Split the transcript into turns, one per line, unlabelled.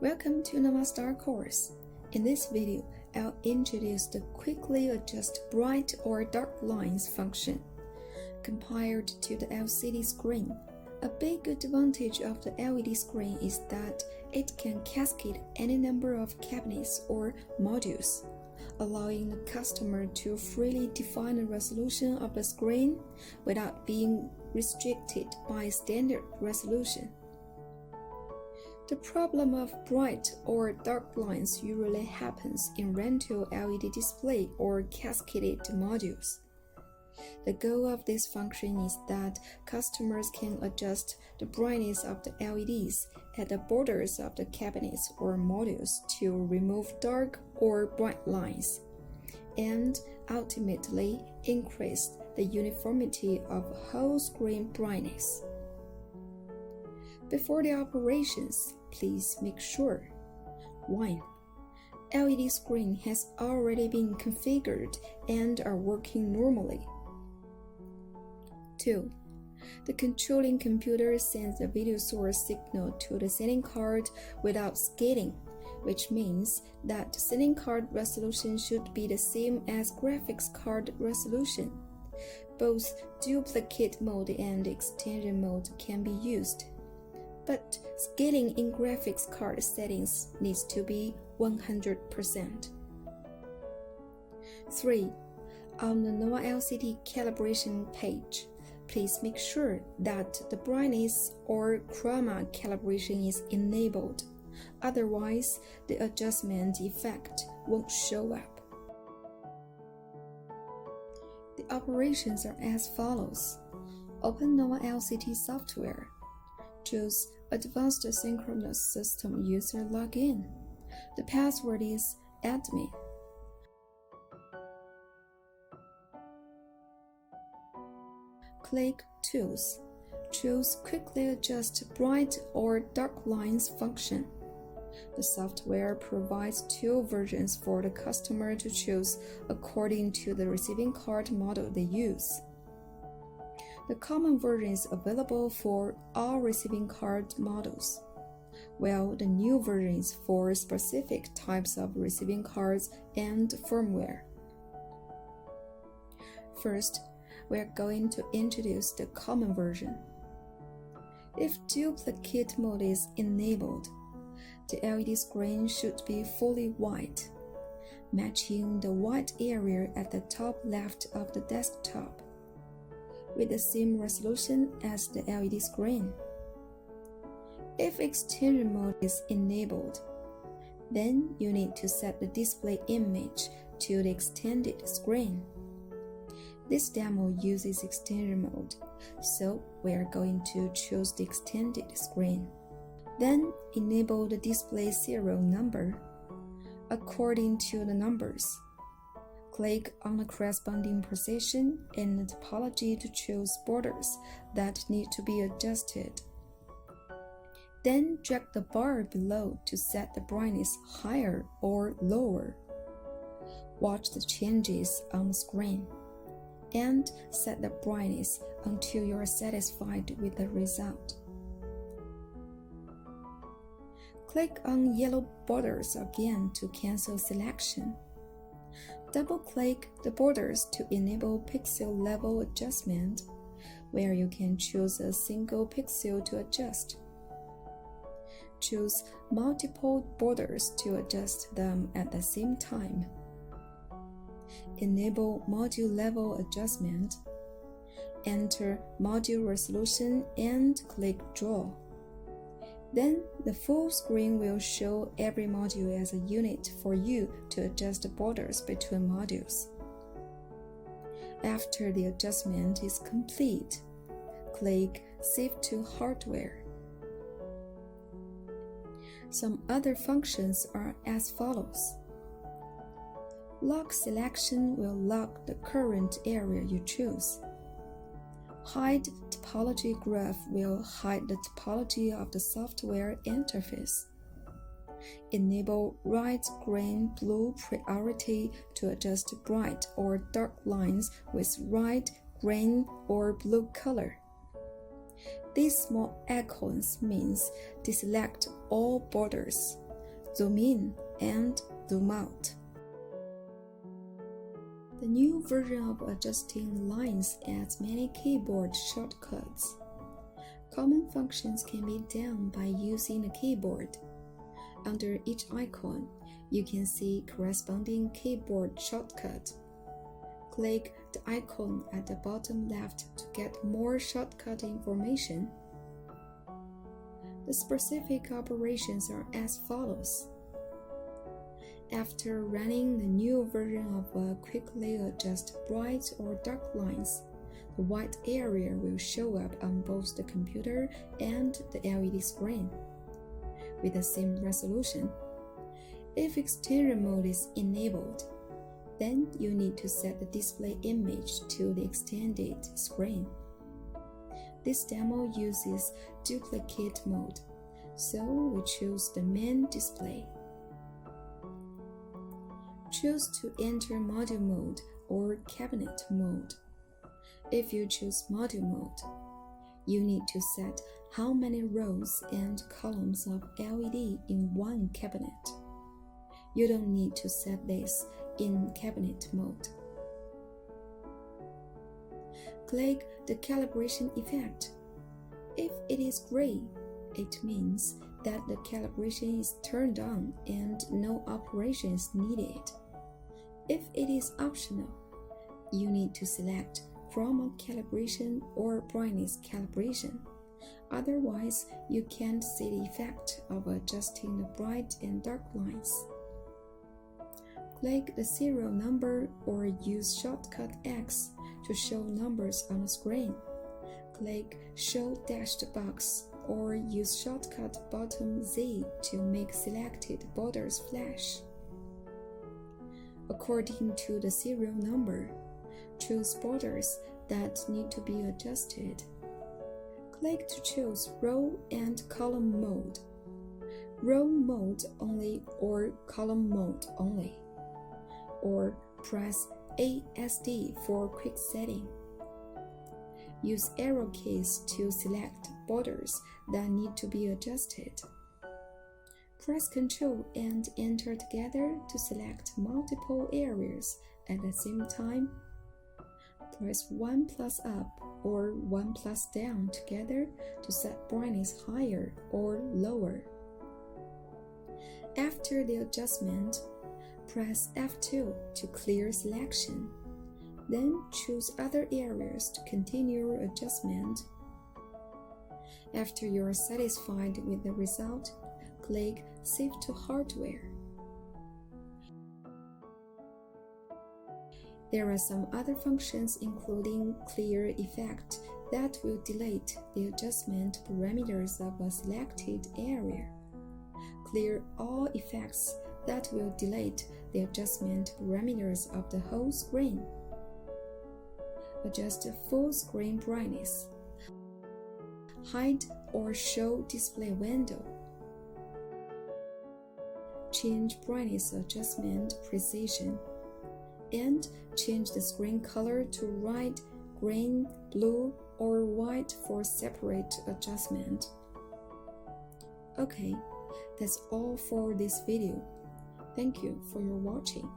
Welcome to NovaStar course. In this video, I'll introduce the quickly adjust bright or dark lines function. Compared to the LCD screen, a big advantage of the LED screen is that it can cascade any number of cabinets or modules, allowing the customer to freely define the resolution of the screen without being restricted by standard resolution. The problem of bright or dark lines usually happens in rental LED display or cascaded modules. The goal of this function is that customers can adjust the brightness of the LEDs at the borders of the cabinets or modules to remove dark or bright lines, and ultimately increase the uniformity of whole screen brightness. Before the operations, please make sure 1. LED screen has already been configured and are working normally. 2. The controlling computer sends the video source signal to the setting card without scaling, which means that the setting card resolution should be the same as graphics card resolution. Both duplicate mode and extension mode can be used, but scaling in graphics card settings needs to be 100%. 3. On the NovaLCT calibration page, please make sure that the brightness or chroma calibration is enabled. Otherwise, the adjustment effect won't show up. The operations are as follows. Open NovaLCT software. Choose Advanced Synchronous System User Login. The password is admin. Click Tools. Choose Quickly Adjust Bright or Dark Lines function. The software provides 2 versions for the customer to choose according to the receiving card model they use. The common version is available for all receiving card models, while the new version is for specific types of receiving cards and firmware. First, we are going to introduce the common version. If duplicate mode is enabled, the LED screen should be fully white, matching the white area at the top left of the desktop, with the same resolution as the LED screen. If extension mode is enabled, then you need to set the display image to the extended screen. This demo uses extension mode, so we are going to choose the extended screen. Then enable the display serial number according to the numbers. Click on the corresponding position in the topology to choose borders that need to be adjusted. Then drag the bar below to set the brightness higher or lower. Watch the changes on the screen, and set the brightness until you are satisfied with the result. Click on yellow borders again to cancel selection. Double-click the borders to enable pixel level adjustment, where you can choose a single pixel to adjust. Choose multiple borders to adjust them at the same time. Enable module level adjustment. Enter module resolution and click Draw. Then the full screen will show every module as a unit for you to adjust the borders between modules. After the adjustment is complete, click Save to Hardware. Some other functions are as follows. Lock selection will lock the current area you choose. Hide topology graph will hide the topology of the software interface. Enable red, green, blue priority to adjust bright or dark lines with red, green, or blue color. These small icons means deselect all borders, zoom in, and zoom out. The new version of adjusting lines adds many keyboard shortcuts. Common functions can be done by using the keyboard. Under each icon, you can see corresponding keyboard shortcut. Click the icon at the bottom left to get more shortcut information. The specific operations are as follows. After running the new version of quickly adjust bright or dark lines, the white area will show up on both the computer and the LED screen with the same resolution. If extended mode is enabled, then you need to set the display image to the extended screen. This demo uses duplicate mode, so we choose the main display. Choose to enter module mode or cabinet mode. If you choose module mode, you need to set how many rows and columns of LED in one cabinet. You don't need to set this in cabinet mode. Click the calibration effect. If it is gray, it means that the calibration is turned on and no operation is needed. If it is optional, you need to select chroma calibration or brightness calibration. Otherwise, you can't see the effect of adjusting the bright and dark lines. Click the serial number or use shortcut X to show numbers on the screen. Click Show Dashed Box or use shortcut bottom Z to make selected borders flash. According to the serial number, choose borders that need to be adjusted. Click to choose row and column mode, row mode only or column mode only, or press ASD for quick setting. Use arrow keys to select borders that need to be adjusted. Press Ctrl and Enter together to select multiple areas at the same time. Press 1 plus up or 1 plus down together to set brightness higher or lower. After the adjustment, press F2 to clear selection. Then choose other areas to continue adjustment. After you are satisfied with the result, click Save to Hardware. There are some other functions including Clear Effect that will delete the adjustment parameters of a selected area. Clear All Effects that will delete the adjustment parameters of the whole screen. Adjust full screen brightness. Hide or show display window. Change brightness adjustment precision. And change the screen color to red, green, blue, or white for separate adjustment. Okay, that's all for this video. Thank you for your watching.